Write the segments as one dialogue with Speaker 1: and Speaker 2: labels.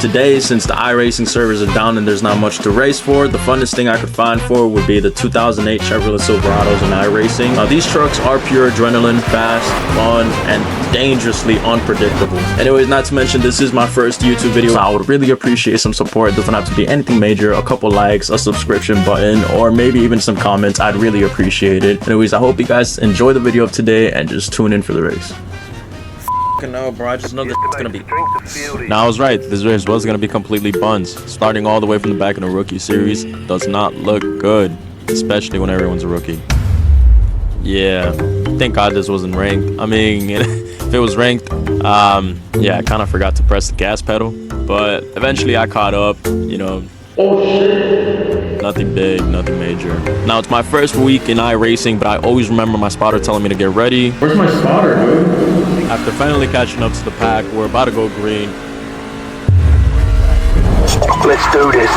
Speaker 1: today, since the iRacing servers are down and there's not much to race for, the funnest thing I could find for would be the 2008 Chevrolet Silverados in iRacing. Now these trucks are pure adrenaline, fast, fun, and dangerously unpredictable. Anyways, not to mention this is my first YouTube video, so I would really appreciate some support. It doesn't have to be anything major, a couple likes, a subscription button, or maybe even some comments. I'd really appreciate it. Anyways, I hope you guys enjoy the video of today and just tune in for the race. No, bro, I just know that it's gonna be. Now I was right, this race was gonna be completely buns. Starting all the way from the back in the rookie series does not look good, especially when everyone's a rookie. Yeah, thank God this wasn't ranked. I mean, if it was ranked, yeah, I kind of forgot to press the gas pedal, but eventually I caught up, you know. Oh shit. Nothing big, nothing major. Now it's my first week in iRacing, but I always remember my spotter telling me to get ready.
Speaker 2: Where's my spotter, dude?
Speaker 1: After finally catching up to the pack, we're about to go green.
Speaker 3: Let's do this.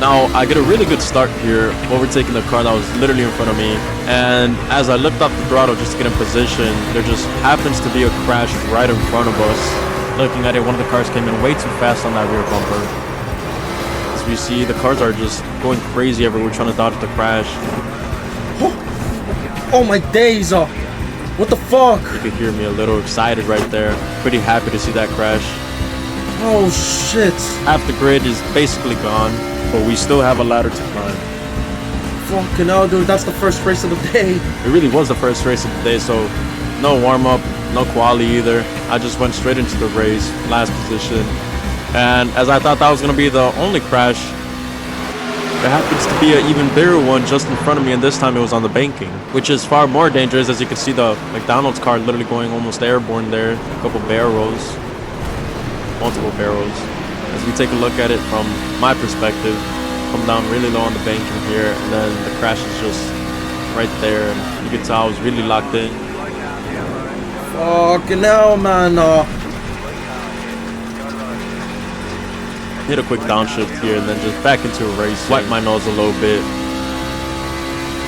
Speaker 1: Now I get a really good start here, overtaking the car that was literally in front of me, and as I lift up the throttle just to get in position, there just happens to be a crash right in front of us. Looking at it, one of the cars came in way too fast on that rear bumper. As we see, the cars are just going crazy everywhere trying to dodge the crash.
Speaker 2: Oh my days! What the fuck?
Speaker 1: You could hear me a little excited right there. Pretty happy to see that crash.
Speaker 2: Oh shit.
Speaker 1: Half the grid is basically gone, but we still have a ladder to climb.
Speaker 2: Fucking hell, dude, that's the first race of the day.
Speaker 1: It really was the first race of the day, so no warm-up, no quali either. I just went straight into the race, last position. And as I thought that was going to be the only crash, there happens to be an even bigger one just in front of me, and this time it was on the banking, which is far more dangerous. As you can see, the McDonald's car literally going almost airborne there. A couple barrels, multiple barrels. As we take a look at it from my perspective, come down really low on the banking here, and then the crash is just right there, and you can tell I was really locked in.
Speaker 2: Fucking hell, man.
Speaker 1: Hit a quick downshift here and then just back into a race. Wipe my nose a little bit.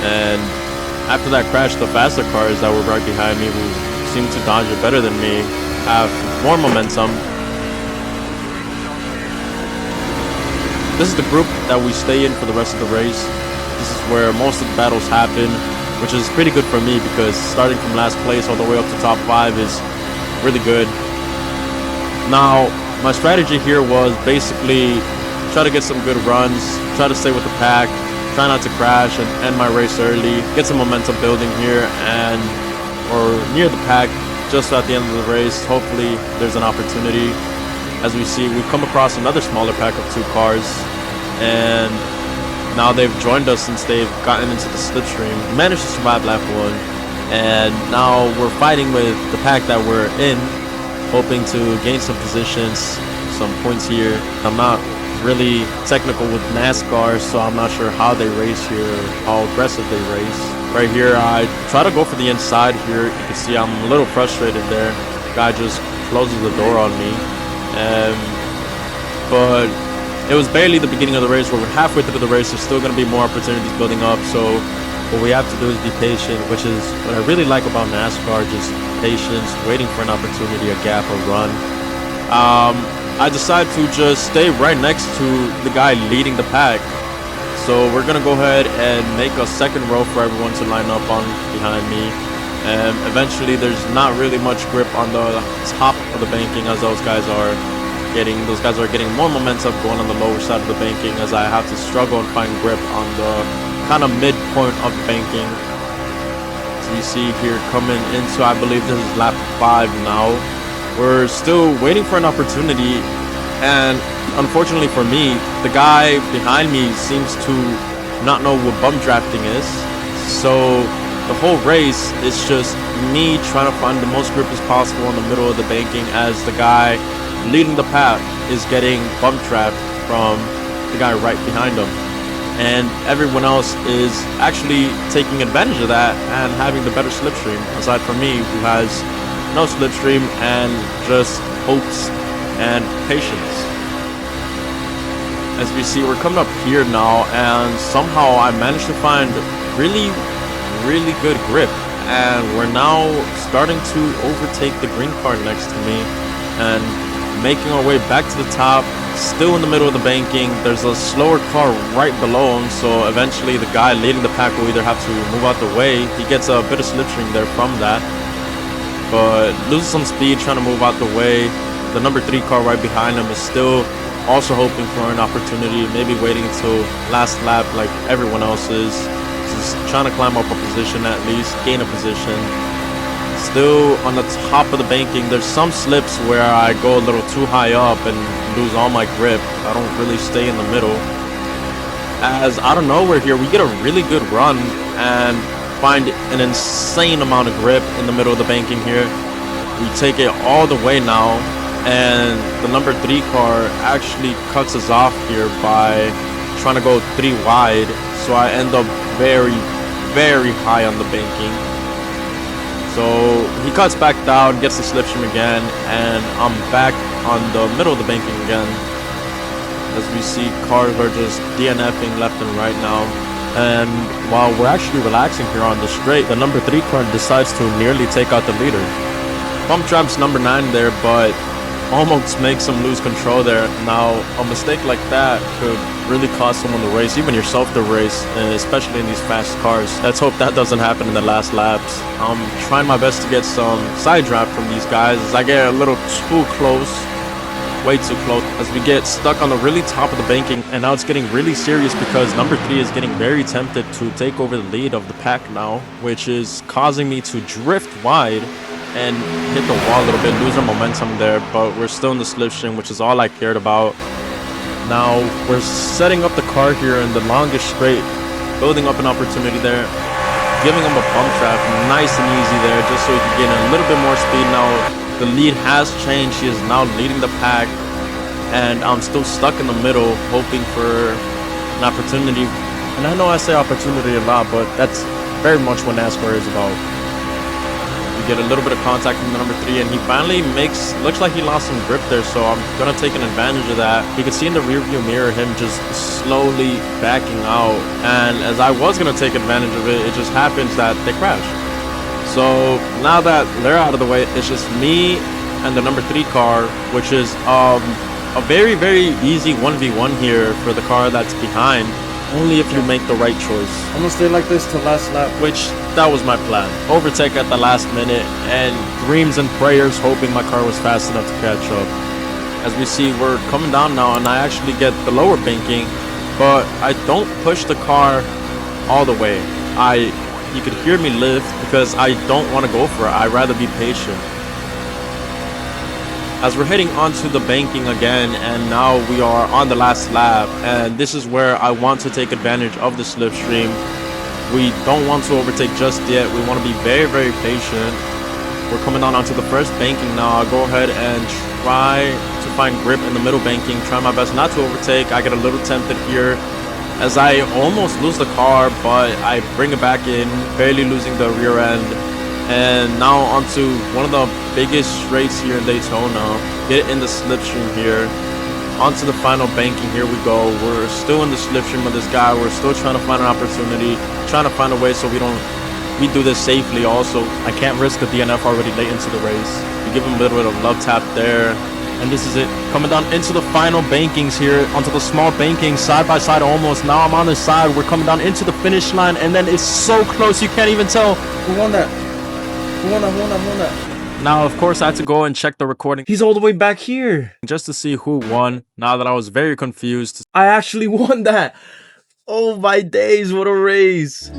Speaker 1: And after that crash, the faster cars that were right behind me, who seemed to dodge it better than me, have more momentum. This is the group that we stay in for the rest of the race. This is where most of the battles happen, which is pretty good for me because starting from last place all the way up to top 5 is really good. Now, my strategy here was basically try to get some good runs, try to stay with the pack, try not to crash and end my race early, get some momentum building here and or near the pack just at the end of the race. Hopefully there's an opportunity. As we see, we've come across another smaller pack of 2 cars, and now they've joined us since they've gotten into the slipstream. We managed to survive lap 1, and now we're fighting with the pack that we're in, hoping to gain some positions, some points here. I'm not really technical with NASCAR, so I'm not sure how they race here, how aggressive they race. Right here, I try to go for the inside here. You can see I'm a little frustrated there. The guy just closes the door on me. But it was barely the beginning of the race. We're halfway through the race. There's still going to be more opportunities building up, so what we have to do is be patient, which is what I really like about NASCAR, just patience, waiting for an opportunity, a gap, a run. I decided to just stay right next to the guy leading the pack. So we're going to go ahead and make a second row for everyone to line up on behind me. And eventually there's not really much grip on the top of the banking as those guys are getting more momentum going on the lower side of the banking, as I have to struggle and find grip on the kind of midpoint of the banking. As you see here, coming into, I believe this is lap 5 now. We're still waiting for an opportunity, and unfortunately for me, the guy behind me seems to not know what bump drafting is. So the whole race is just me trying to find the most grip as possible in the middle of the banking, as the guy leading the pack is getting bump trapped from the guy right behind him. And everyone else is actually taking advantage of that and having the better slipstream, aside from me, who has no slipstream and just hopes and patience. As we see, we're coming up here now, and somehow I managed to find really good grip, and we're now starting to overtake the green car next to me. And making our way back to the top, still in the middle of the banking. There's a slower car right below him, so eventually the guy leading the pack will either have to move out the way. He gets a bit of slipstream there from that, but loses some speed trying to move out the way. The number 3 car right behind him is still also hoping for an opportunity, maybe waiting until last lap like everyone else is. Just trying to climb up a position, at least gain a position. Still on the top of the banking. There's some slips where I go a little too high up and lose all my grip. I don't really stay in the middle. As out of nowhere here, we get a really good run and find an insane amount of grip in the middle of the banking here. We take it all the way now, and the number 3 car actually cuts us off here by trying to go 3 wide. So I end up very, very high on the banking. So he cuts back down, gets the slipstream again, and I'm back on the middle of the banking again. As we see, cars are just DNFing left and right now. And while we're actually relaxing here on the straight, the number 3 car decides to nearly take out the leader. Bump traps number 9 there, but almost makes him lose control there. Now, a mistake like that could really cost someone the race, even yourself the race, especially in these fast cars. Let's hope that doesn't happen in the last laps. I'm trying my best to get some side draft from these guys as I get a little too close, way too close, as we get stuck on the really top of the banking. And now it's getting really serious because number 3 is getting very tempted to take over the lead of the pack now, which is causing me to drift wide and hit the wall a little bit, lose our momentum there, but we're still in the slipstream, which is all I cared about. Now we're setting up the car here in the longest straight, building up an opportunity there, giving him a bump trap, nice and easy there, just so he can gain a little bit more speed. Now the lead has changed. He is now leading the pack, and I'm still stuck in the middle, hoping for an opportunity. And I know I say opportunity a lot, but that's very much what NASCAR is about. Get a little bit of contact from the number 3, and he finally looks like he lost some grip there, so I'm gonna take an advantage of that. You can see in the rearview mirror him just slowly backing out, and as I was gonna take advantage of it, it just happens that they crash. So now that they're out of the way, it's just me and the number 3 car, which is a very, very easy 1v1 here for the car that's behind, only if you make the right choice.
Speaker 2: I'm gonna stay like this till last lap.
Speaker 1: Which, that was my plan. Overtake at the last minute, and dreams and prayers hoping my car was fast enough to catch up. As we see, we're coming down now, and I actually get the lower banking, but I don't push the car all the way. You could hear me lift because I don't want to go for it. I'd rather be patient. As we're heading onto the banking again, and now we are on the last lap, and this is where I want to take advantage of the slipstream. We don't want to overtake just yet. We want to be very, very patient. We're coming on onto the first banking now. I'll go ahead and try to find grip in the middle banking, try my best not to overtake. I get a little tempted here as I almost lose the car, but I bring it back in, barely losing the rear end. And now onto one of the biggest straights here in Daytona. Get in the slipstream here. Onto the final banking, here we go. We're still in the slipstream of this guy. We're still trying to find an opportunity, trying to find a way so we do this safely also. I can't risk a DNF already late into the race. We give him a little bit of love tap there. And this is it. Coming down into the final bankings here, onto the small bankings, side by side almost. Now I'm on the side. We're coming down into the finish line, and then it's so close you can't even tell.
Speaker 2: Who won that? Who won that?
Speaker 1: Now, of course, I had to go and check the recording.
Speaker 2: He's all the way back here.
Speaker 1: Just to see who won, now that I was very confused.
Speaker 2: I actually won that. Oh my days, what a race.